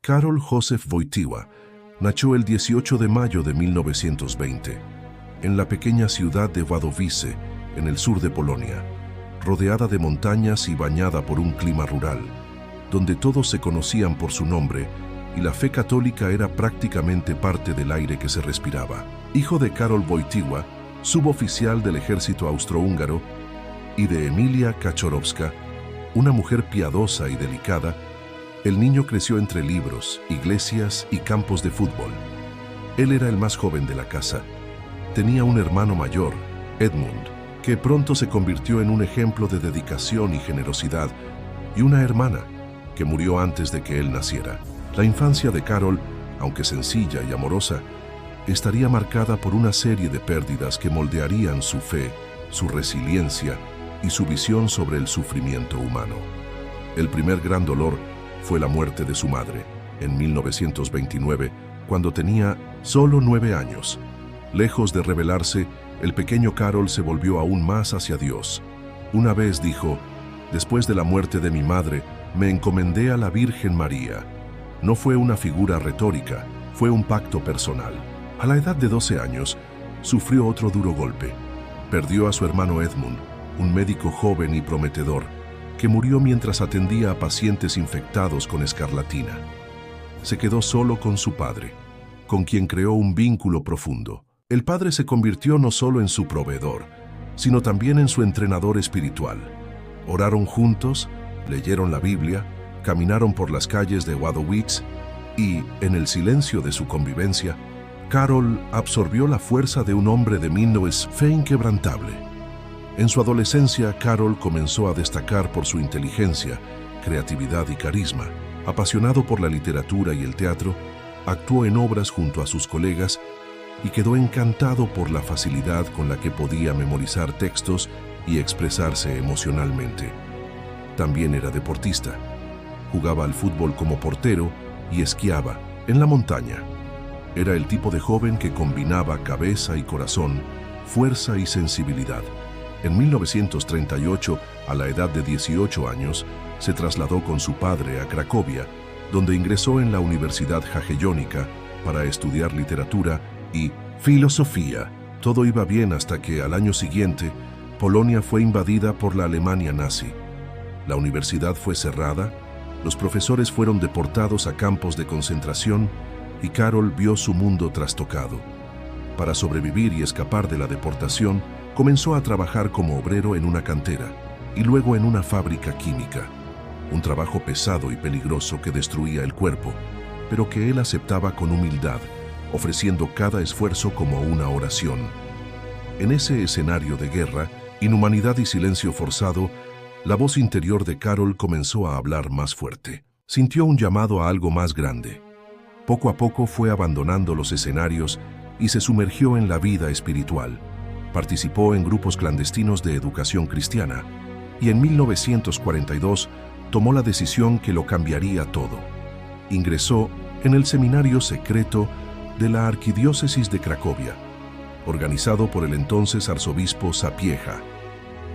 Karol Józef Wojtyła nació el 18 de mayo de 1920 en la pequeña ciudad de Wadowice, en el sur de Polonia, rodeada de montañas y bañada por un clima rural, donde todos se conocían por su nombre y la fe católica era prácticamente parte del aire que se respiraba. Hijo de Karol Wojtyła, suboficial del ejército austrohúngaro, y de Emilia Kaczorowska, una mujer piadosa y delicada, el niño creció entre libros, iglesias y campos de fútbol. Él era el más joven de la casa. Tenía un hermano mayor, Edmund, que pronto se convirtió en un ejemplo de dedicación y generosidad, y una hermana, que murió antes de que él naciera. La infancia de Karol, aunque sencilla y amorosa, estaría marcada por una serie de pérdidas que moldearían su fe, su resiliencia y su visión sobre el sufrimiento humano. El primer gran dolor fue la muerte de su madre, en 1929, cuando tenía solo 9 años. Lejos de rebelarse, el pequeño Karol se volvió aún más hacia Dios. Una vez dijo: «Después de la muerte de mi madre, me encomendé a la Virgen María». No fue una figura retórica, fue un pacto personal. A la edad de 12 años, sufrió otro duro golpe. Perdió a su hermano Edmund, un médico joven y prometedor, que murió mientras atendía a pacientes infectados con escarlatina. Se quedó solo con su padre, con quien creó un vínculo profundo. El padre se convirtió no solo en su proveedor, sino también en su entrenador espiritual. Oraron juntos, leyeron la Biblia, caminaron por las calles de Wadowice y, en el silencio de su convivencia, Karol absorbió la fuerza de un hombre de fe inquebrantable. En su adolescencia, Karol comenzó a destacar por su inteligencia, creatividad y carisma. Apasionado por la literatura y el teatro, actuó en obras junto a sus colegas y quedó encantado por la facilidad con la que podía memorizar textos y expresarse emocionalmente. También era deportista. Jugaba al fútbol como portero y esquiaba en la montaña. Era el tipo de joven que combinaba cabeza y corazón, fuerza y sensibilidad. En 1938, a la edad de 18 años, se trasladó con su padre a Cracovia, donde ingresó en la Universidad Jagiellonica para estudiar literatura y filosofía. Todo iba bien hasta que, al año siguiente, Polonia fue invadida por la Alemania nazi. La universidad fue cerrada, los profesores fueron deportados a campos de concentración y Karol vio su mundo trastocado. Para sobrevivir y escapar de la deportación, comenzó a trabajar como obrero en una cantera y luego en una fábrica química. Un trabajo pesado y peligroso que destruía el cuerpo, pero que él aceptaba con humildad, ofreciendo cada esfuerzo como una oración. En ese escenario de guerra, inhumanidad y silencio forzado, la voz interior de Karol comenzó a hablar más fuerte. Sintió un llamado a algo más grande. Poco a poco fue abandonando los escenarios y se sumergió en la vida espiritual. Participó en grupos clandestinos de educación cristiana y en 1942 tomó la decisión que lo cambiaría todo. Ingresó en el seminario secreto de la Arquidiócesis de Cracovia, organizado por el entonces arzobispo Sapieha.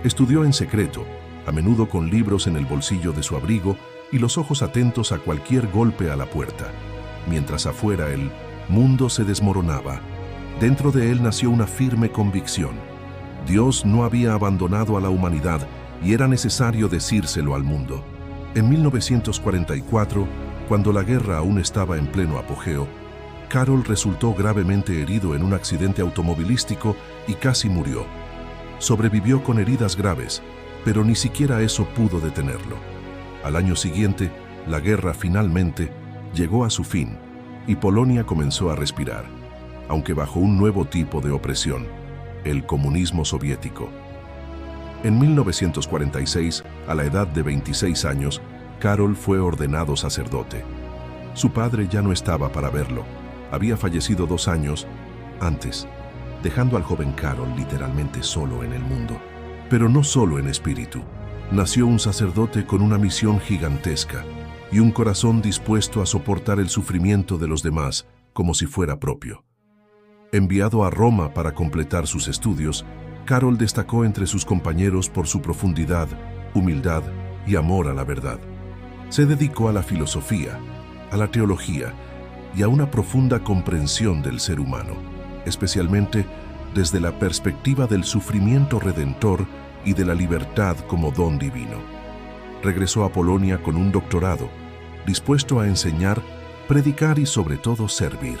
Estudió en secreto, a menudo con libros en el bolsillo de su abrigo y los ojos atentos a cualquier golpe a la puerta. Mientras afuera el mundo se desmoronaba, dentro de él nació una firme convicción. Dios no había abandonado a la humanidad y era necesario decírselo al mundo. En 1944, cuando la guerra aún estaba en pleno apogeo, Karol resultó gravemente herido en un accidente automovilístico y casi murió. Sobrevivió con heridas graves, pero ni siquiera eso pudo detenerlo. Al año siguiente, la guerra finalmente llegó a su fin y Polonia comenzó a respirar, aunque bajo un nuevo tipo de opresión, el comunismo soviético. En 1946, a la edad de 26 años, Karol fue ordenado sacerdote. Su padre ya no estaba para verlo. Había fallecido 2 años antes, dejando al joven Karol literalmente solo en el mundo. Pero no solo en espíritu. Nació un sacerdote con una misión gigantesca y un corazón dispuesto a soportar el sufrimiento de los demás como si fuera propio. Enviado a Roma para completar sus estudios, Karol destacó entre sus compañeros por su profundidad, humildad y amor a la verdad. Se dedicó a la filosofía, a la teología y a una profunda comprensión del ser humano, especialmente desde la perspectiva del sufrimiento redentor y de la libertad como don divino. Regresó a Polonia con un doctorado, dispuesto a enseñar, predicar y sobre todo servir.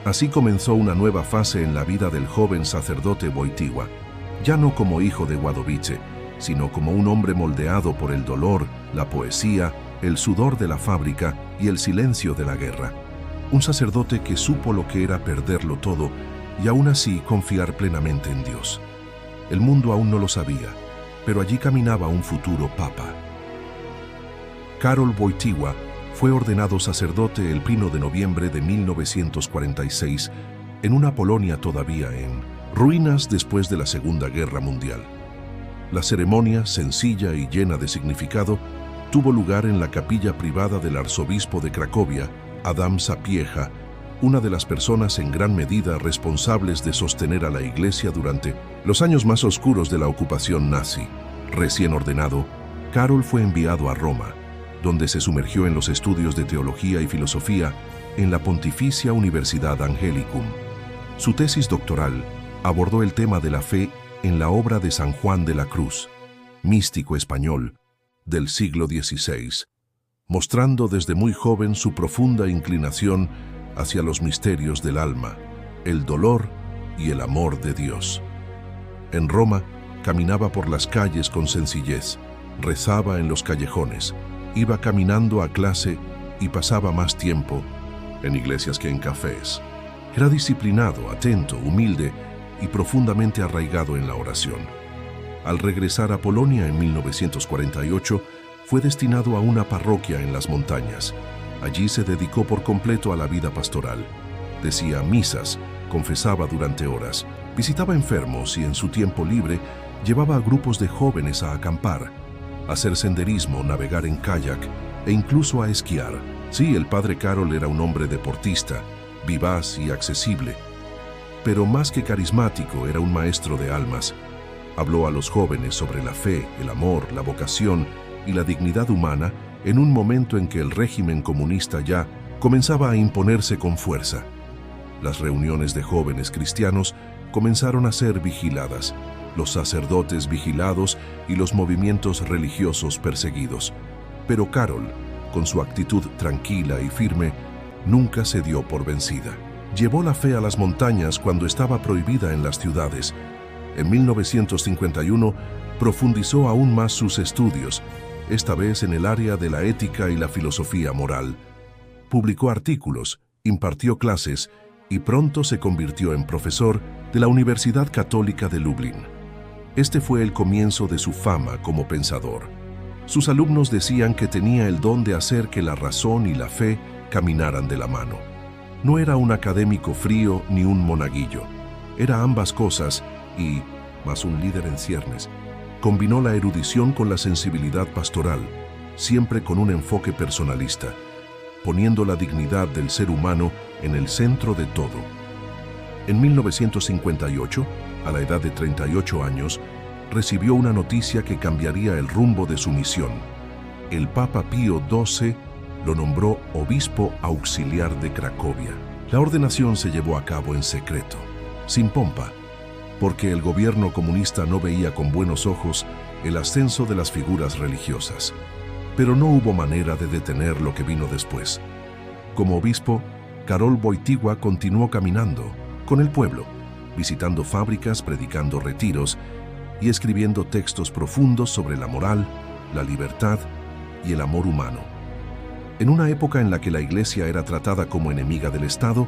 Así comenzó una nueva fase en la vida del joven sacerdote Wojtyła, ya no como hijo de Wadowice, sino como un hombre moldeado por el dolor, la poesía, el sudor de la fábrica y el silencio de la guerra. Un sacerdote que supo lo que era perderlo todo y aún así confiar plenamente en Dios. El mundo aún no lo sabía, pero allí caminaba un futuro papa. Karol Wojtyła fue ordenado sacerdote el 1 de noviembre de 1946 en una Polonia todavía en ruinas después de la Segunda Guerra Mundial. La ceremonia, sencilla y llena de significado, tuvo lugar en la capilla privada del arzobispo de Cracovia, Adam Sapieha, una de las personas en gran medida responsables de sostener a la Iglesia durante los años más oscuros de la ocupación nazi. Recién ordenado, Karol fue enviado a Roma, donde se sumergió en los estudios de teología y filosofía en la Pontificia Universidad Angelicum. Su tesis doctoral abordó el tema de la fe en la obra de San Juan de la Cruz, místico español del siglo XVI, mostrando desde muy joven su profunda inclinación hacia los misterios del alma, el dolor y el amor de Dios. En Roma, caminaba por las calles con sencillez, rezaba en los callejones, iba caminando a clase y pasaba más tiempo en iglesias que en cafés. Era disciplinado, atento, humilde y profundamente arraigado en la oración. Al regresar a Polonia en 1948, fue destinado a una parroquia en las montañas. Allí se dedicó por completo a la vida pastoral. Decía misas, confesaba durante horas, visitaba enfermos y en su tiempo libre llevaba a grupos de jóvenes a acampar, a hacer senderismo, navegar en kayak e incluso a esquiar. Sí, el padre Karol era un hombre deportista, vivaz y accesible, pero más que carismático era un maestro de almas. Habló a los jóvenes sobre la fe, el amor, la vocación y la dignidad humana en un momento en que el régimen comunista ya comenzaba a imponerse con fuerza. Las reuniones de jóvenes cristianos comenzaron a ser vigiladas, los sacerdotes vigilados y los movimientos religiosos perseguidos. Pero Karol, con su actitud tranquila y firme, nunca se dio por vencida. Llevó la fe a las montañas cuando estaba prohibida en las ciudades. En 1951 profundizó aún más sus estudios, esta vez en el área de la ética y la filosofía moral. Publicó artículos, impartió clases y pronto se convirtió en profesor de la Universidad Católica de Lublin. Este fue el comienzo de su fama como pensador. Sus alumnos decían que tenía el don de hacer que la razón y la fe caminaran de la mano. No era un académico frío ni un monaguillo. Era ambas cosas y, más un líder en ciernes, combinó la erudición con la sensibilidad pastoral, siempre con un enfoque personalista, poniendo la dignidad del ser humano en el centro de todo. En 1958, a la edad de 38 años, recibió una noticia que cambiaría el rumbo de su misión. El Papa Pío XII lo nombró obispo auxiliar de Cracovia. La ordenación se llevó a cabo en secreto, sin pompa, porque el gobierno comunista no veía con buenos ojos el ascenso de las figuras religiosas. Pero no hubo manera de detener lo que vino después. Como obispo, Karol Wojtyła continuó caminando con el pueblo, visitando fábricas, predicando retiros y escribiendo textos profundos sobre la moral, la libertad y el amor humano. En una época en la que la Iglesia era tratada como enemiga del Estado,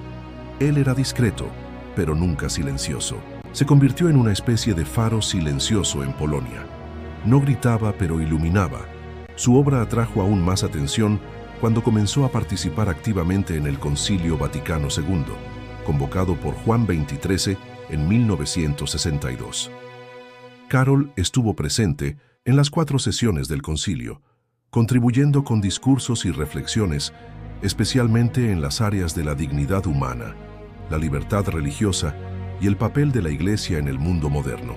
él era discreto, pero nunca silencioso. Se convirtió en una especie de faro silencioso en Polonia. No gritaba, pero iluminaba. Su obra atrajo aún más atención cuando comenzó a participar activamente en el Concilio Vaticano II, convocado por Juan XXIII en 1962. Karol estuvo presente en las 4 sesiones del concilio, contribuyendo con discursos y reflexiones, especialmente en las áreas de la dignidad humana, la libertad religiosa y el papel de la Iglesia en el mundo moderno.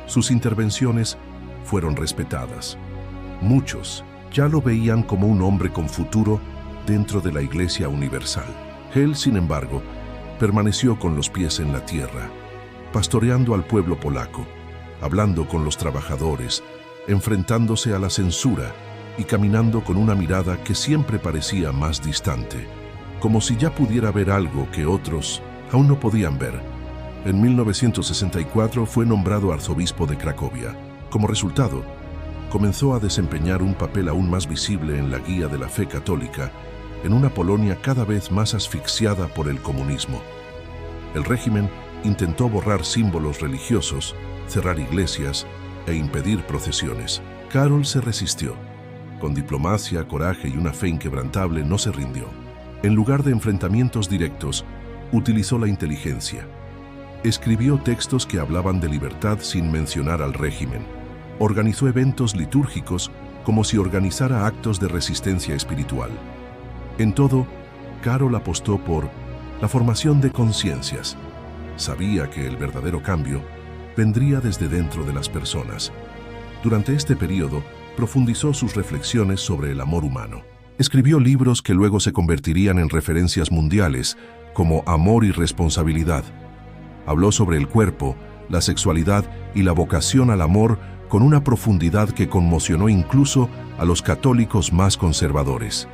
Sus intervenciones fueron respetadas. Muchos ya lo veían como un hombre con futuro dentro de la Iglesia Universal. Él, sin embargo, permaneció con los pies en la tierra, pastoreando al pueblo polaco, hablando con los trabajadores, enfrentándose a la censura y caminando con una mirada que siempre parecía más distante, como si ya pudiera ver algo que otros aún no podían ver. En 1964 fue nombrado arzobispo de Cracovia. Como resultado, comenzó a desempeñar un papel aún más visible en la guía de la fe católica en una Polonia cada vez más asfixiada por el comunismo. El régimen intentó borrar símbolos religiosos, cerrar iglesias e impedir procesiones. Karol se resistió. Con diplomacia, coraje y una fe inquebrantable no se rindió. En lugar de enfrentamientos directos, utilizó la inteligencia. Escribió textos que hablaban de libertad sin mencionar al régimen. Organizó eventos litúrgicos como si organizara actos de resistencia espiritual. En todo, Karol apostó por la formación de conciencias. Sabía que el verdadero cambio vendría desde dentro de las personas. Durante este periodo, profundizó sus reflexiones sobre el amor humano. Escribió libros que luego se convertirían en referencias mundiales, como Amor y Responsabilidad. Habló sobre el cuerpo, la sexualidad y la vocación al amor con una profundidad que conmocionó incluso a los católicos más conservadores.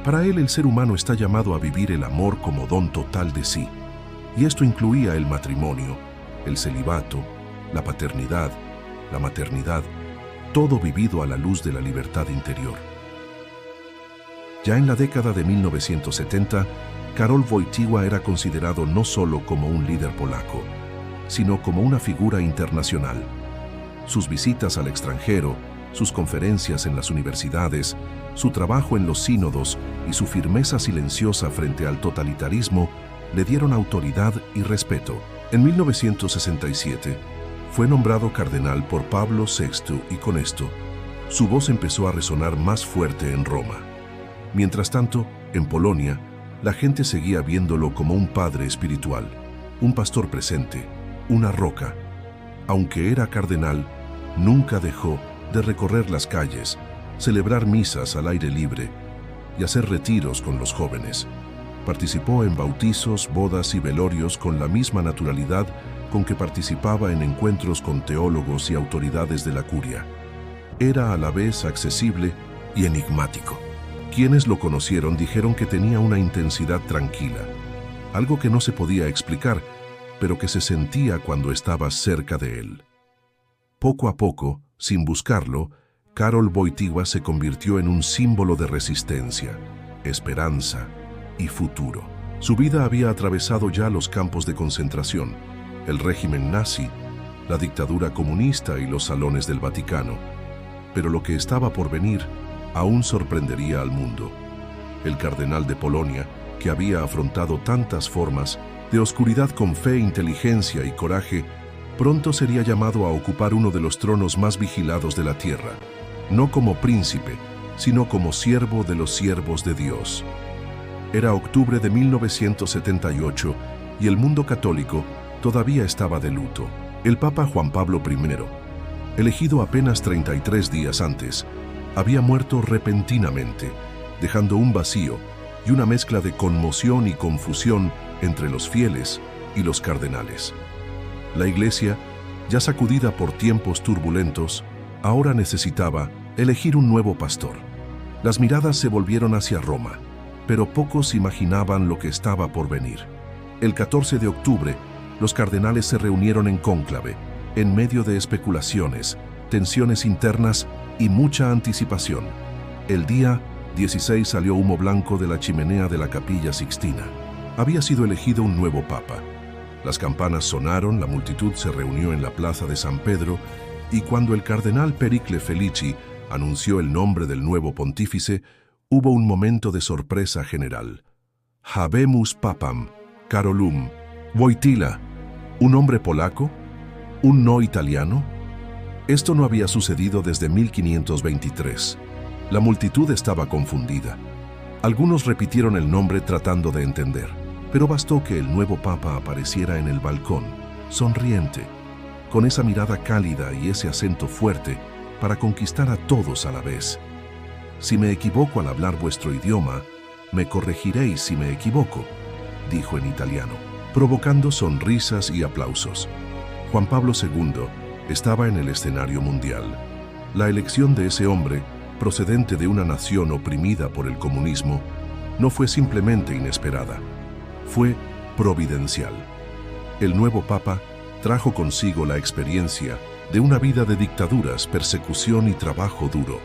Para él, el ser humano está llamado a vivir el amor como don total de sí, y esto incluía el matrimonio, el celibato, la paternidad, la maternidad, todo vivido a la luz de la libertad interior. Ya en la década de 1970, Karol Wojtyła era considerado no solo como un líder polaco, sino como una figura internacional. Sus visitas al extranjero, sus conferencias en las universidades, su trabajo en los sínodos y su firmeza silenciosa frente al totalitarismo le dieron autoridad y respeto. En 1967, fue nombrado cardenal por Pablo VI y con esto, su voz empezó a resonar más fuerte en Roma. Mientras tanto, en Polonia, la gente seguía viéndolo como un padre espiritual, un pastor presente, una roca. Aunque era cardenal, nunca dejó de recorrer las calles, celebrar misas al aire libre y hacer retiros con los jóvenes. Participó en bautizos, bodas y velorios con la misma naturalidad con que participaba en encuentros con teólogos y autoridades de la curia. Era a la vez accesible y enigmático. Quienes lo conocieron dijeron que tenía una intensidad tranquila, algo que no se podía explicar, pero que se sentía cuando estabas cerca de él. Poco a poco, sin buscarlo, Karol Wojtyła se convirtió en un símbolo de resistencia, esperanza y futuro. Su vida había atravesado ya los campos de concentración, el régimen nazi, la dictadura comunista y los salones del Vaticano. Pero lo que estaba por venir aún sorprendería al mundo. El cardenal de Polonia, que había afrontado tantas formas de oscuridad con fe, inteligencia y coraje, pronto sería llamado a ocupar uno de los tronos más vigilados de la tierra, no como príncipe, sino como siervo de los siervos de Dios. Era octubre de 1978 y el mundo católico todavía estaba de luto. El Papa Juan Pablo I, elegido apenas 33 días antes, había muerto repentinamente, dejando un vacío y una mezcla de conmoción y confusión entre los fieles y los cardenales. La Iglesia, ya sacudida por tiempos turbulentos, ahora necesitaba elegir un nuevo pastor. Las miradas se volvieron hacia Roma, pero pocos imaginaban lo que estaba por venir. El 14 de octubre, los cardenales se reunieron en cónclave, en medio de especulaciones, tensiones internas y mucha anticipación. El día 16 salió humo blanco de la chimenea de la Capilla Sixtina. Había sido elegido un nuevo papa. Las campanas sonaron, la multitud se reunió en la plaza de San Pedro y cuando el cardenal Pericle Felici anunció el nombre del nuevo pontífice, hubo un momento de sorpresa general. Habemus papam, Karolum, Wojtyła, ¿un hombre polaco? ¿Un no italiano? Esto no había sucedido desde 1523. La multitud estaba confundida. Algunos repitieron el nombre tratando de entender, pero bastó que el nuevo papa apareciera en el balcón, sonriente, con esa mirada cálida y ese acento fuerte para conquistar a todos a la vez. Si me equivoco al hablar vuestro idioma, Me corregiréis si me equivoco, dijo en italiano, provocando sonrisas y aplausos. Juan Pablo II estaba en el escenario mundial. La elección de ese hombre, procedente de una nación oprimida por el comunismo, no fue simplemente inesperada, fue providencial. El nuevo Papa trajo consigo la experiencia de una vida de dictaduras, persecución y trabajo duro.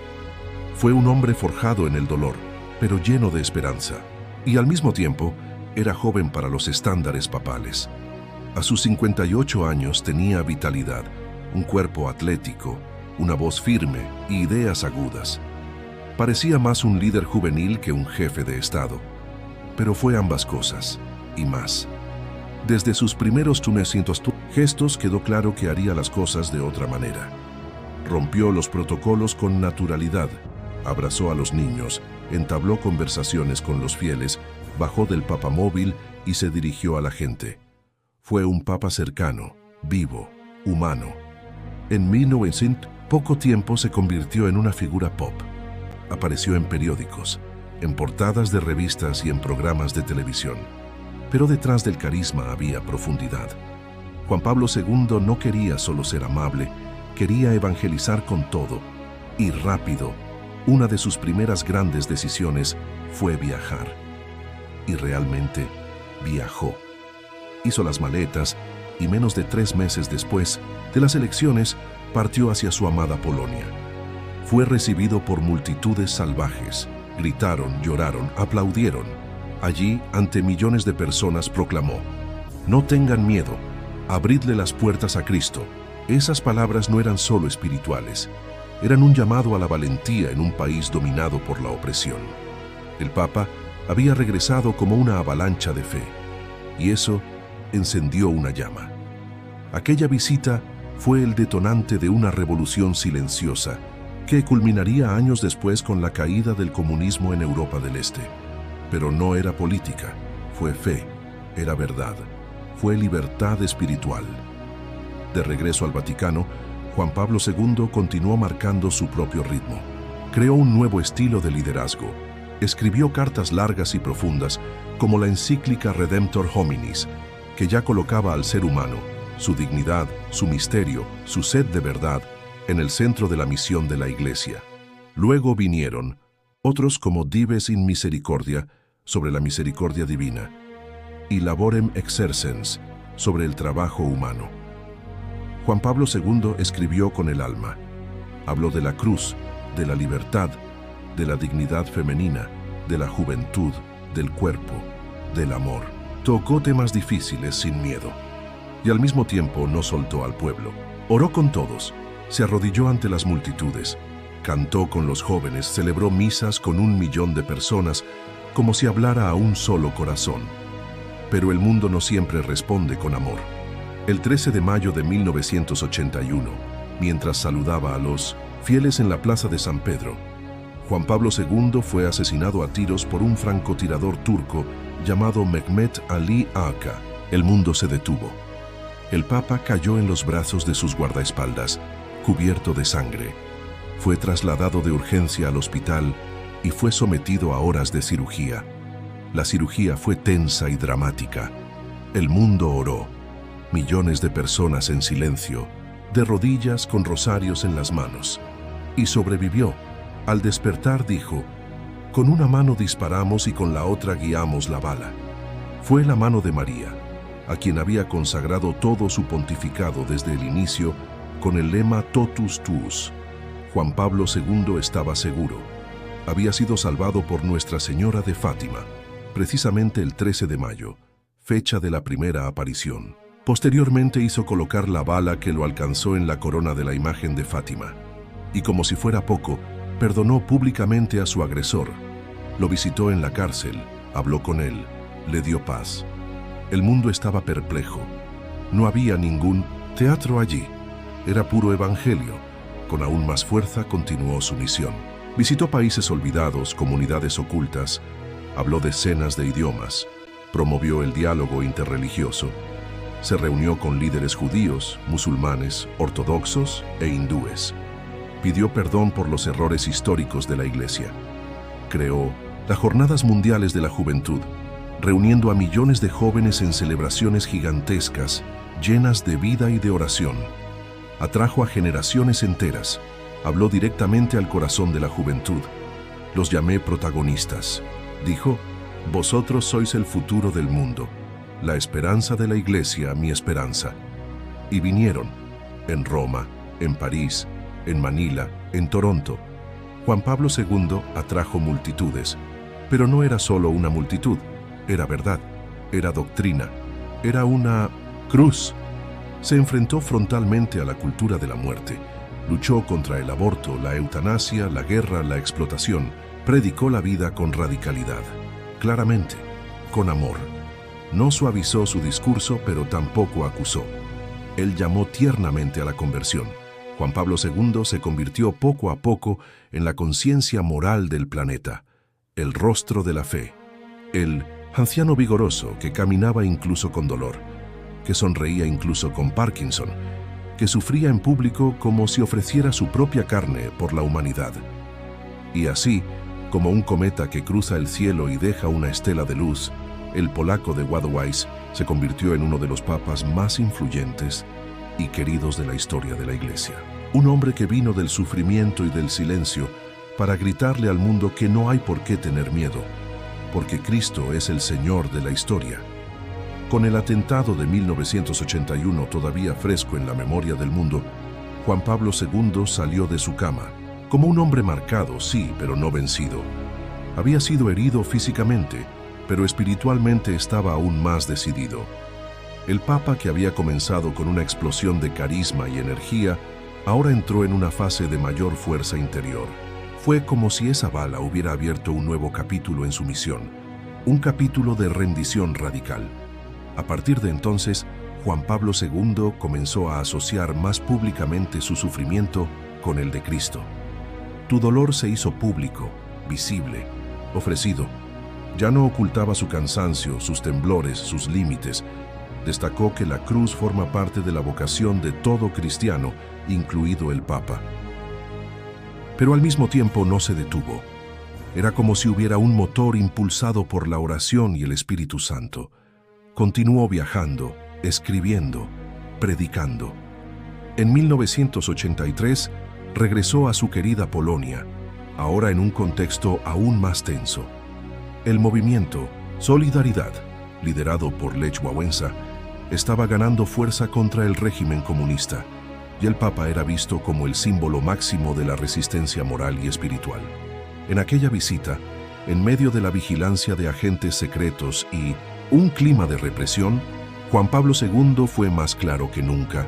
Fue un hombre forjado en el dolor, pero lleno de esperanza, y al mismo tiempo era joven para los estándares papales. A sus 58 años tenía vitalidad, un cuerpo atlético, una voz firme y ideas agudas. Parecía más un líder juvenil que un jefe de Estado, pero fue ambas cosas, y más. Desde sus primeros gestos quedó claro que haría las cosas de otra manera. Rompió los protocolos con naturalidad, abrazó a los niños, entabló conversaciones con los fieles, bajó del papamóvil y se dirigió a la gente. Fue un papa cercano, vivo, humano. En 1900, poco tiempo se convirtió en una figura pop. Apareció en periódicos, en portadas de revistas y en programas de televisión. Pero detrás del carisma había profundidad. Juan Pablo II no quería solo ser amable, quería evangelizar con todo, y rápido. Una de sus primeras grandes decisiones fue viajar. Y realmente viajó. Hizo las maletas y menos de 3 meses después de las elecciones partió hacia su amada Polonia. Fue recibido por multitudes salvajes. Gritaron, lloraron, aplaudieron. Allí, ante millones de personas, proclamó: «No tengan miedo, abridle las puertas a Cristo». Esas palabras no eran solo espirituales, eran un llamado a la valentía en un país dominado por la opresión. El Papa había regresado como una avalancha de fe, y eso encendió una llama. Aquella visita fue el detonante de una revolución silenciosa que culminaría años después con la caída del comunismo en Europa del Este. Pero no era política, fue fe, era verdad, fue libertad espiritual. De regreso al Vaticano, Juan Pablo II continuó marcando su propio ritmo. Creó un nuevo estilo de liderazgo. Escribió cartas largas y profundas, como la encíclica Redemptor Hominis, que ya colocaba al ser humano, su dignidad, su misterio, su sed de verdad, en el centro de la misión de la Iglesia. Luego vinieron otros como Dives in Misericordia, sobre la misericordia divina, y Laborem Exercens, sobre el trabajo humano. Juan Pablo II escribió con el alma. Habló de la cruz, de la libertad, de la dignidad femenina, de la juventud, del cuerpo, del amor. Tocó temas difíciles sin miedo. Y al mismo tiempo no soltó al pueblo. Oró con todos, se arrodilló ante las multitudes, cantó con los jóvenes, celebró misas con 1 millón de personas, como si hablara a un solo corazón. Pero el mundo no siempre responde con amor. El 13 de mayo de 1981, mientras saludaba a los fieles en la plaza de San Pedro, Juan Pablo II fue asesinado a tiros por un francotirador turco llamado Mehmet Ali Aka. El mundo se detuvo. El Papa cayó en los brazos de sus guardaespaldas, cubierto de sangre. Fue trasladado de urgencia al hospital y fue sometido a horas de cirugía. La cirugía fue tensa y dramática. El mundo oró. Millones de personas en silencio, de rodillas con rosarios en las manos. Y sobrevivió. Al despertar dijo: «Con una mano disparamos y con la otra guiamos la bala». Fue la mano de María, a quien había consagrado todo su pontificado desde el inicio con el lema Totus Tuus. Juan Pablo II estaba seguro. Había sido salvado por Nuestra Señora de Fátima, precisamente el 13 de mayo, fecha de la primera aparición. Posteriormente hizo colocar la bala que lo alcanzó en la corona de la imagen de Fátima. Y como si fuera poco, perdonó públicamente a su agresor. Lo visitó en la cárcel, habló con él, le dio paz. El mundo estaba perplejo. No había ningún teatro allí. Era puro evangelio. Con aún más fuerza continuó su misión. Visitó países olvidados, comunidades ocultas, habló decenas de idiomas, promovió el diálogo interreligioso, se reunió con líderes judíos, musulmanes, ortodoxos e hindúes. Pidió perdón por los errores históricos de la Iglesia. Creó las Jornadas Mundiales de la Juventud, reuniendo a millones de jóvenes en celebraciones gigantescas, llenas de vida y de oración. Atrajo a generaciones enteras, habló directamente al corazón de la juventud. Los llamé protagonistas. Dijo, vosotros sois el futuro del mundo, la esperanza de la Iglesia, mi esperanza. Y vinieron, en Roma, en París, en Manila, en Toronto. Juan Pablo II atrajo multitudes, pero no era solo una multitud, era verdad, era doctrina, era una cruz. Se enfrentó frontalmente a la cultura de la muerte, luchó contra el aborto, la eutanasia, la guerra, la explotación, predicó la vida con radicalidad, claramente, con amor. No suavizó su discurso, pero tampoco acusó. Él llamó tiernamente a la conversión. Juan Pablo II se convirtió poco a poco en la conciencia moral del planeta, el rostro de la fe, el anciano vigoroso que caminaba incluso con dolor, que sonreía incluso con Parkinson, que sufría en público como si ofreciera su propia carne por la humanidad. Y así, como un cometa que cruza el cielo y deja una estela de luz, el polaco de Wadowice se convirtió en uno de los papas más influyentes y queridos de la historia de la Iglesia. Un hombre que vino del sufrimiento y del silencio para gritarle al mundo que no hay por qué tener miedo, porque Cristo es el Señor de la historia. Con el atentado de 1981 todavía fresco en la memoria del mundo, Juan Pablo II salió de su cama, como un hombre marcado, sí, pero no vencido. Había sido herido físicamente, pero espiritualmente estaba aún más decidido. El Papa, que había comenzado con una explosión de carisma y energía, ahora entró en una fase de mayor fuerza interior. Fue como si esa bala hubiera abierto un nuevo capítulo en su misión, un capítulo de rendición radical. A partir de entonces, Juan Pablo II comenzó a asociar más públicamente su sufrimiento con el de Cristo. Tu dolor se hizo público, visible, ofrecido. Ya no ocultaba su cansancio, sus temblores, sus límites. Destacó que la cruz forma parte de la vocación de todo cristiano, incluido el Papa. Pero al mismo tiempo no se detuvo. Era como si hubiera un motor impulsado por la oración y el Espíritu Santo. Continuó viajando, escribiendo, predicando. En 1983 regresó a su querida Polonia, ahora en un contexto aún más tenso. El movimiento Solidaridad, liderado por Lech Wałęsa, estaba ganando fuerza contra el régimen comunista, y el Papa era visto como el símbolo máximo de la resistencia moral y espiritual. En aquella visita, en medio de la vigilancia de agentes secretos y un clima de represión, Juan Pablo II fue más claro que nunca.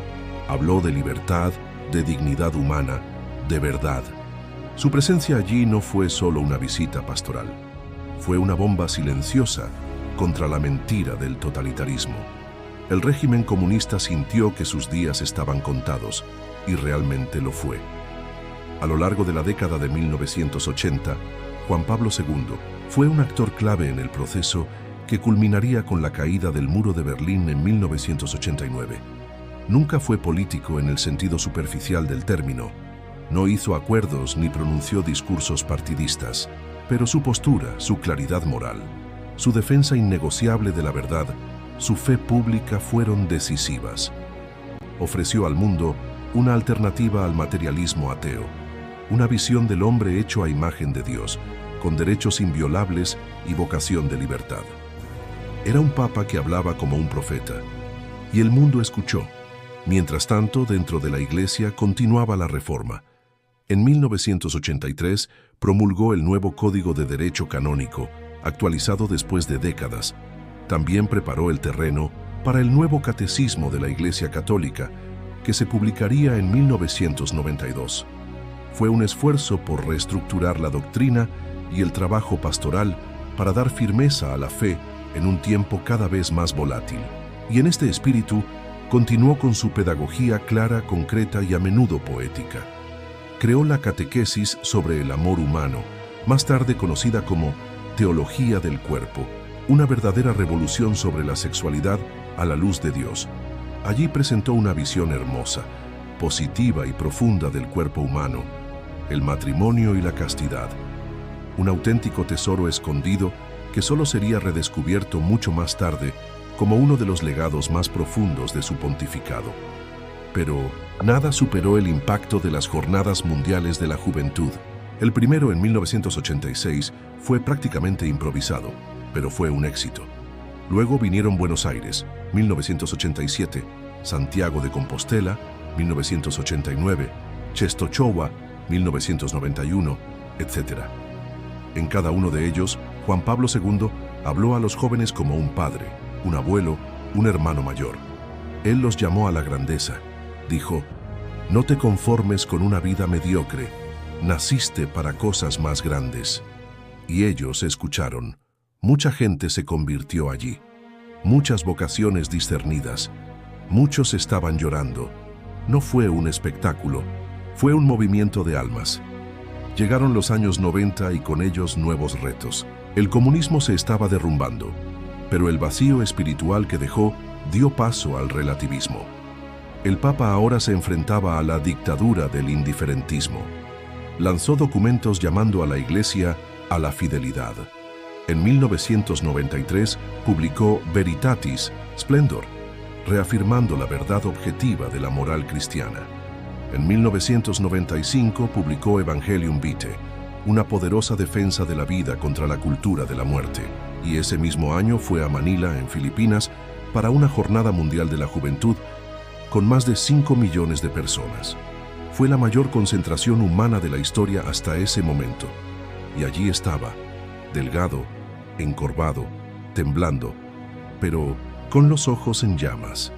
Habló de libertad, de dignidad humana, de verdad. Su presencia allí no fue solo una visita pastoral. Fue una bomba silenciosa contra la mentira del totalitarismo. El régimen comunista sintió que sus días estaban contados, y realmente lo fue. A lo largo de la década de 1980, Juan Pablo II fue un actor clave en el proceso que culminaría con la caída del muro de Berlín en 1989. Nunca fue político en el sentido superficial del término. No hizo acuerdos ni pronunció discursos partidistas, pero su postura, su claridad moral, su defensa innegociable de la verdad, su fe pública fueron decisivas. Ofreció al mundo una alternativa al materialismo ateo, una visión del hombre hecho a imagen de Dios, con derechos inviolables y vocación de libertad. Era un papa que hablaba como un profeta, y el mundo escuchó. Mientras tanto, dentro de la Iglesia continuaba la reforma. En 1983 promulgó el nuevo Código de Derecho Canónico, actualizado después de décadas. También preparó el terreno para el nuevo Catecismo de la Iglesia Católica, que se publicaría en 1992. Fue un esfuerzo por reestructurar la doctrina y el trabajo pastoral para dar firmeza a la fe en un tiempo cada vez más volátil. Y en este espíritu, continuó con su pedagogía clara, concreta y a menudo poética. Creó la catequesis sobre el amor humano, más tarde conocida como Teología del Cuerpo, una verdadera revolución sobre la sexualidad a la luz de Dios. Allí presentó una visión hermosa, positiva y profunda del cuerpo humano, el matrimonio y la castidad. un auténtico tesoro escondido que solo sería redescubierto mucho más tarde como uno de los legados más profundos de su pontificado. Pero nada superó el impacto de las Jornadas Mundiales de la Juventud. El primero, en 1986, fue prácticamente improvisado, pero fue un éxito. Luego vinieron Buenos Aires, 1987, Santiago de Compostela, 1989, Czestochowa, 1991, etc. En cada uno de ellos, Juan Pablo II habló a los jóvenes como un padre, un abuelo, un hermano mayor. Él los llamó a la grandeza. Dijo: no te conformes con una vida mediocre, naciste para cosas más grandes. Y ellos escucharon. Mucha gente se convirtió allí, muchas vocaciones discernidas, muchos estaban llorando. No fue un espectáculo, fue un movimiento de almas. Llegaron los años 90 y con ellos nuevos retos. El comunismo se estaba derrumbando, pero el vacío espiritual que dejó dio paso al relativismo. El Papa ahora se enfrentaba a la dictadura del indiferentismo. Lanzó documentos llamando a la Iglesia a la fidelidad. En 1993 publicó Veritatis Splendor, reafirmando la verdad objetiva de la moral cristiana. En 1995 publicó Evangelium Vitae, una poderosa defensa de la vida contra la cultura de la muerte. Y ese mismo año fue a Manila, en Filipinas, para una Jornada Mundial de la Juventud con más de 5 millones de personas. Fue la mayor concentración humana de la historia hasta ese momento. Y allí estaba, delgado, encorvado, temblando, pero con los ojos en llamas.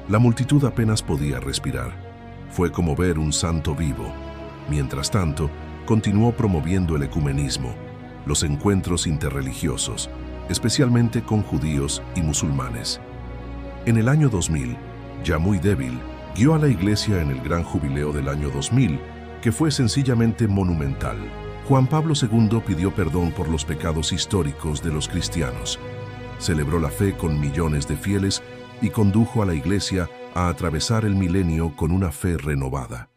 La multitud apenas podía respirar. Fue como ver un santo vivo. Mientras tanto, continuó promoviendo el ecumenismo, los encuentros interreligiosos, especialmente con judíos y musulmanes. En el año 2000, ya muy débil, guió a la Iglesia en el gran jubileo del año 2000, que fue sencillamente monumental. Juan Pablo II pidió perdón por los pecados históricos de los cristianos. Celebró la fe con millones de fieles y condujo a la Iglesia a atravesar el milenio con una fe renovada.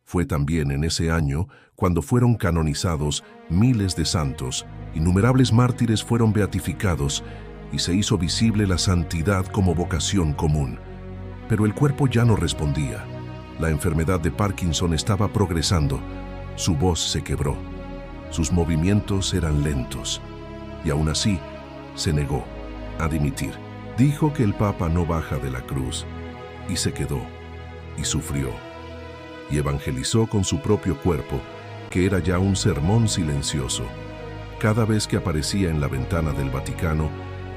Fue también en ese año cuando fueron canonizados miles de santos, innumerables mártires fueron beatificados y se hizo visible la santidad como vocación común. Pero el cuerpo ya no respondía. La enfermedad de Parkinson estaba progresando. Su voz se quebró. Sus movimientos eran lentos. Y aún así, se negó a dimitir. Dijo que el Papa no baja de la cruz. Y se quedó. Y sufrió. Y evangelizó con su propio cuerpo, que era ya un sermón silencioso. Cada vez que aparecía en la ventana del Vaticano,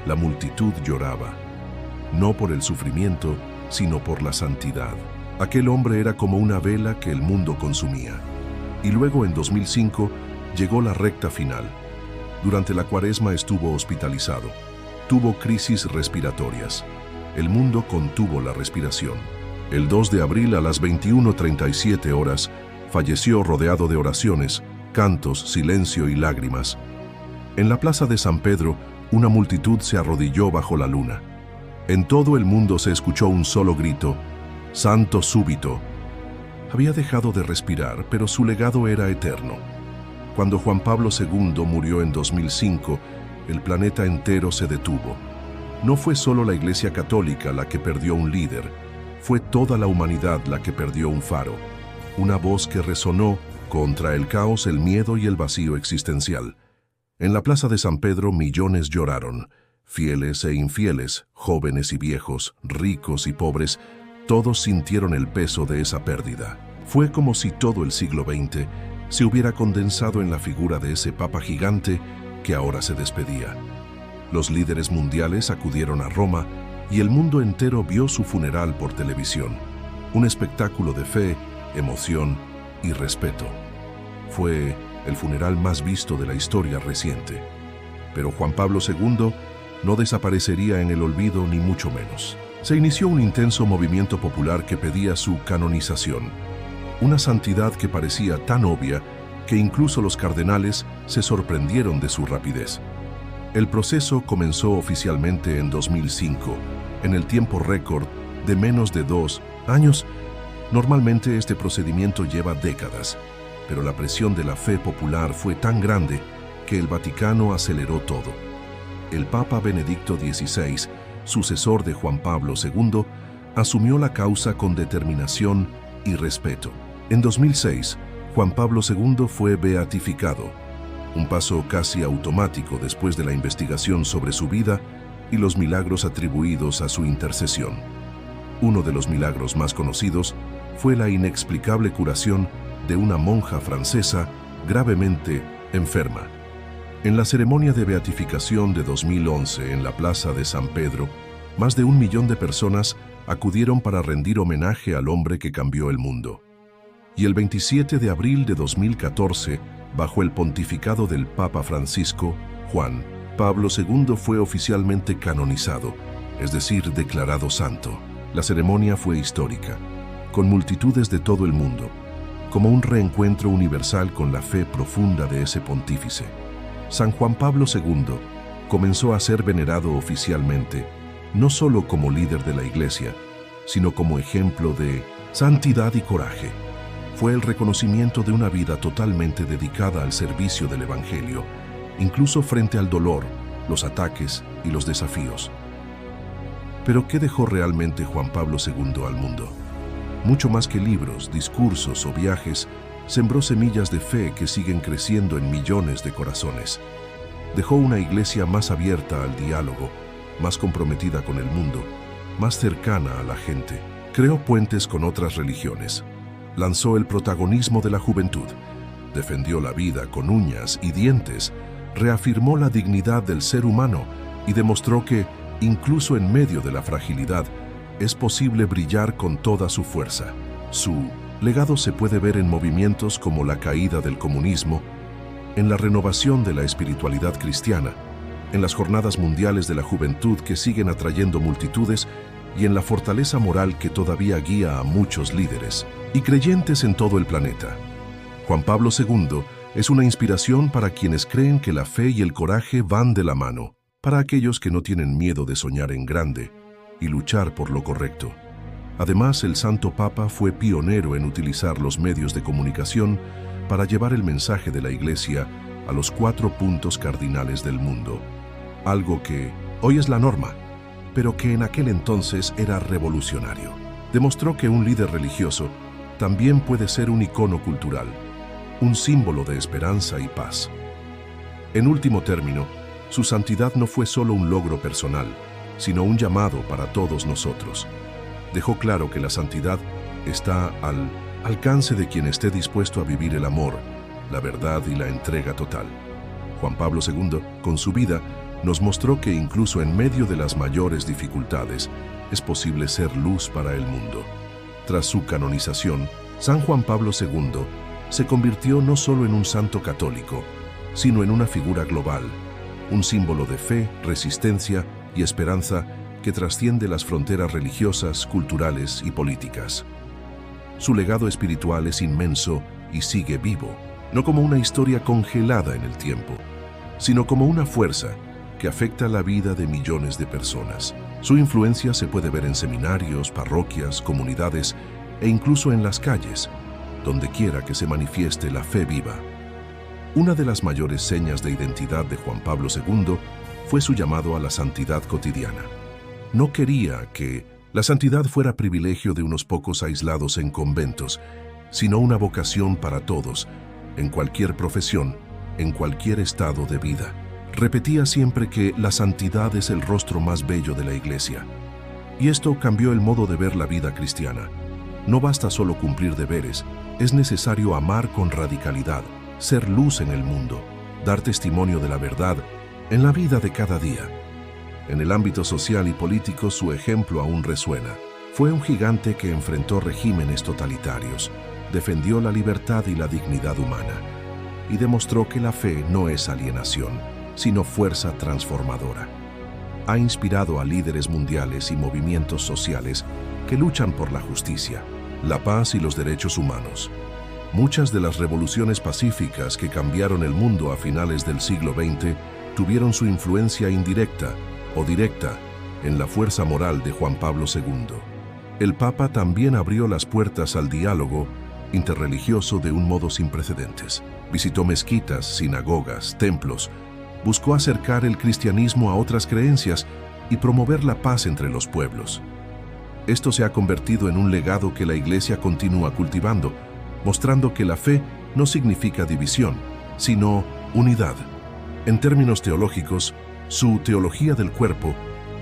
la multitud lloraba. No por el sufrimiento, sino por la santidad. Aquel hombre era como una vela que el mundo consumía. Y luego, en 2005, llegó la recta final. Durante la Cuaresma estuvo hospitalizado. Tuvo crisis respiratorias. El mundo contuvo la respiración. El 2 de abril a las 21:37 horas, falleció rodeado de oraciones, cantos, silencio y lágrimas. En la plaza de San Pedro, una multitud se arrodilló bajo la luna. En todo el mundo se escuchó un solo grito: «Santo súbito». Había dejado de respirar, pero su legado era eterno. Cuando Juan Pablo II murió en 2005, el planeta entero se detuvo. No fue solo la Iglesia Católica la que perdió un líder, fue toda la humanidad la que perdió un faro, una voz que resonó contra el caos, el miedo y el vacío existencial. En la plaza de San Pedro millones lloraron, fieles e infieles, jóvenes y viejos, ricos y pobres, todos sintieron el peso de esa pérdida. Fue como si todo el siglo XX se hubiera condensado en la figura de ese Papa gigante que ahora se despedía. Los líderes mundiales acudieron a Roma y el mundo entero vio su funeral por televisión. Un espectáculo de fe, emoción y respeto. Fue el funeral más visto de la historia reciente. Pero Juan Pablo II no desaparecería en el olvido ni mucho menos. Se inició un intenso movimiento popular que pedía su canonización. Una santidad que parecía tan obvia que incluso los cardenales se sorprendieron de su rapidez. El proceso comenzó oficialmente en 2005, en el tiempo récord de menos de 2 años. Normalmente este procedimiento lleva décadas, pero la presión de la fe popular fue tan grande que el Vaticano aceleró todo. El Papa Benedicto XVI, sucesor de Juan Pablo II, asumió la causa con determinación y respeto. En 2006, Juan Pablo II fue beatificado, un paso casi automático después de la investigación sobre su vida y los milagros atribuidos a su intercesión. Uno de los milagros más conocidos fue la inexplicable curación de una monja francesa gravemente enferma. En la ceremonia de beatificación de 2011 en la Plaza de San Pedro, más de 1 millón de personas acudieron para rendir homenaje al hombre que cambió el mundo. Y el 27 de abril de 2014, bajo el pontificado del Papa Francisco, Juan Pablo II fue oficialmente canonizado, es decir, declarado santo. La ceremonia fue histórica, con multitudes de todo el mundo, como un reencuentro universal con la fe profunda de ese pontífice. San Juan Pablo II comenzó a ser venerado oficialmente, no solo como líder de la Iglesia, sino como ejemplo de santidad y coraje. Fue el reconocimiento de una vida totalmente dedicada al servicio del Evangelio, incluso frente al dolor, los ataques y los desafíos. Pero ¿qué dejó realmente Juan Pablo II al mundo? Mucho más que libros, discursos o viajes, sembró semillas de fe que siguen creciendo en millones de corazones. Dejó una iglesia más abierta al diálogo, más comprometida con el mundo, más cercana a la gente. Creó puentes con otras religiones. Lanzó el protagonismo de la juventud. Defendió la vida con uñas y dientes. Reafirmó la dignidad del ser humano y demostró que, incluso en medio de la fragilidad, es posible brillar con toda su fuerza. Su legado se puede ver en movimientos como la caída del comunismo, en la renovación de la espiritualidad cristiana, en las jornadas mundiales de la juventud que siguen atrayendo multitudes y en la fortaleza moral que todavía guía a muchos líderes y creyentes en todo el planeta. Juan Pablo II es una inspiración para quienes creen que la fe y el coraje van de la mano, para aquellos que no tienen miedo de soñar en grande y luchar por lo correcto. Además, el Santo Papa fue pionero en utilizar los medios de comunicación para llevar el mensaje de la Iglesia a los 4 puntos cardinales del mundo, algo que hoy es la norma, pero que en aquel entonces era revolucionario. Demostró que un líder religioso también puede ser un icono cultural, un símbolo de esperanza y paz. En último término, su santidad no fue solo un logro personal, sino un llamado para todos nosotros. Dejó claro que la santidad está al alcance de quien esté dispuesto a vivir el amor, la verdad y la entrega total. Juan Pablo II, con su vida, nos mostró que incluso en medio de las mayores dificultades, es posible ser luz para el mundo. Tras su canonización, San Juan Pablo II se convirtió no solo en un santo católico, sino en una figura global, un símbolo de fe, resistencia y esperanza que trasciende las fronteras religiosas, culturales y políticas. Su legado espiritual es inmenso y sigue vivo, no como una historia congelada en el tiempo, sino como una fuerza que afecta la vida de millones de personas. Su influencia se puede ver en seminarios, parroquias, comunidades e incluso en las calles, donde quiera que se manifieste la fe viva. Una de las mayores señas de identidad de Juan Pablo II fue su llamado a la santidad cotidiana. No quería que la santidad fuera privilegio de unos pocos aislados en conventos, sino una vocación para todos, en cualquier profesión, en cualquier estado de vida. Repetía siempre que la santidad es el rostro más bello de la Iglesia. Y esto cambió el modo de ver la vida cristiana. No basta solo cumplir deberes, es necesario amar con radicalidad, ser luz en el mundo, dar testimonio de la verdad en la vida de cada día. En el ámbito social y político su ejemplo aún resuena. Fue un gigante que enfrentó regímenes totalitarios, defendió la libertad y la dignidad humana, y demostró que la fe no es alienación, sino fuerza transformadora. Ha inspirado a líderes mundiales y movimientos sociales que luchan por la justicia, la paz y los derechos humanos. Muchas de las revoluciones pacíficas que cambiaron el mundo a finales del siglo XX tuvieron su influencia indirecta o directa en la fuerza moral de Juan Pablo II. El Papa también abrió las puertas al diálogo interreligioso de un modo sin precedentes. Visitó mezquitas, sinagogas, templos, buscó acercar el cristianismo a otras creencias y promover la paz entre los pueblos. Esto se ha convertido en un legado que la Iglesia continúa cultivando, mostrando que la fe no significa división, sino unidad. En términos teológicos, su teología del cuerpo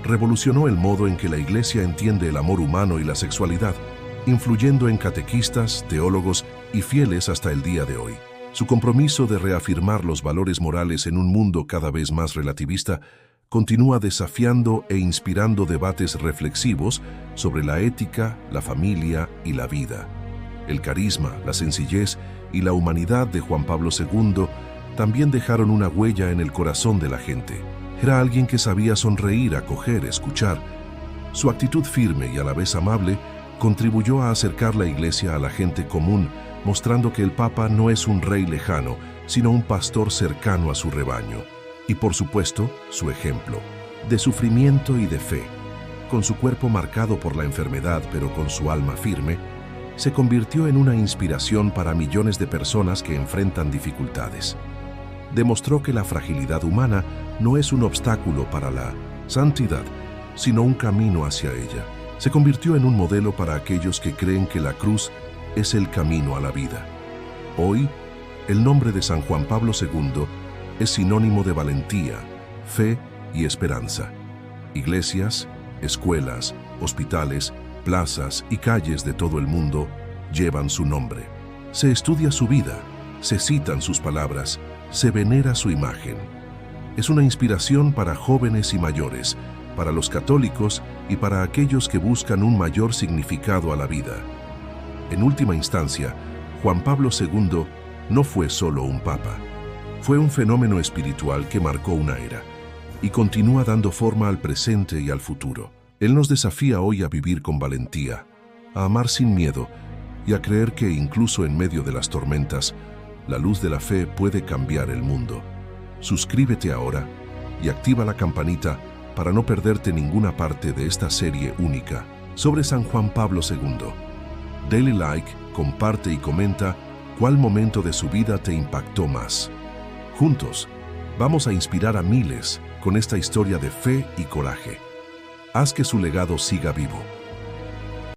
revolucionó el modo en que la Iglesia entiende el amor humano y la sexualidad, influyendo en catequistas, teólogos y fieles hasta el día de hoy. Su compromiso de reafirmar los valores morales en un mundo cada vez más relativista continúa desafiando e inspirando debates reflexivos sobre la ética, la familia y la vida. El carisma, la sencillez y la humanidad de Juan Pablo II también dejaron una huella en el corazón de la gente. Era alguien que sabía sonreír, acoger, escuchar. Su actitud firme y a la vez amable contribuyó a acercar la Iglesia a la gente común, mostrando que el Papa no es un rey lejano, sino un pastor cercano a su rebaño. Y por supuesto, su ejemplo, de sufrimiento y de fe. Con su cuerpo marcado por la enfermedad, pero con su alma firme, se convirtió en una inspiración para millones de personas que enfrentan dificultades. Demostró que la fragilidad humana no es un obstáculo para la santidad, sino un camino hacia ella. Se convirtió en un modelo para aquellos que creen que la cruz es el camino a la vida. Hoy, el nombre de San Juan Pablo II es sinónimo de valentía, fe y esperanza. Iglesias, escuelas, hospitales, plazas y calles de todo el mundo llevan su nombre. Se estudia su vida, se citan sus palabras, se venera su imagen. Es una inspiración para jóvenes y mayores, para los católicos y para aquellos que buscan un mayor significado a la vida. En última instancia, Juan Pablo II no fue solo un papa. Fue un fenómeno espiritual que marcó una era y continúa dando forma al presente y al futuro. Él nos desafía hoy a vivir con valentía, a amar sin miedo y a creer que incluso en medio de las tormentas, la luz de la fe puede cambiar el mundo. Suscríbete ahora y activa la campanita para no perderte ninguna parte de esta serie única sobre San Juan Pablo II. Dale like, comparte y comenta cuál momento de su vida te impactó más. Juntos, vamos a inspirar a miles con esta historia de fe y coraje. Haz que su legado siga vivo.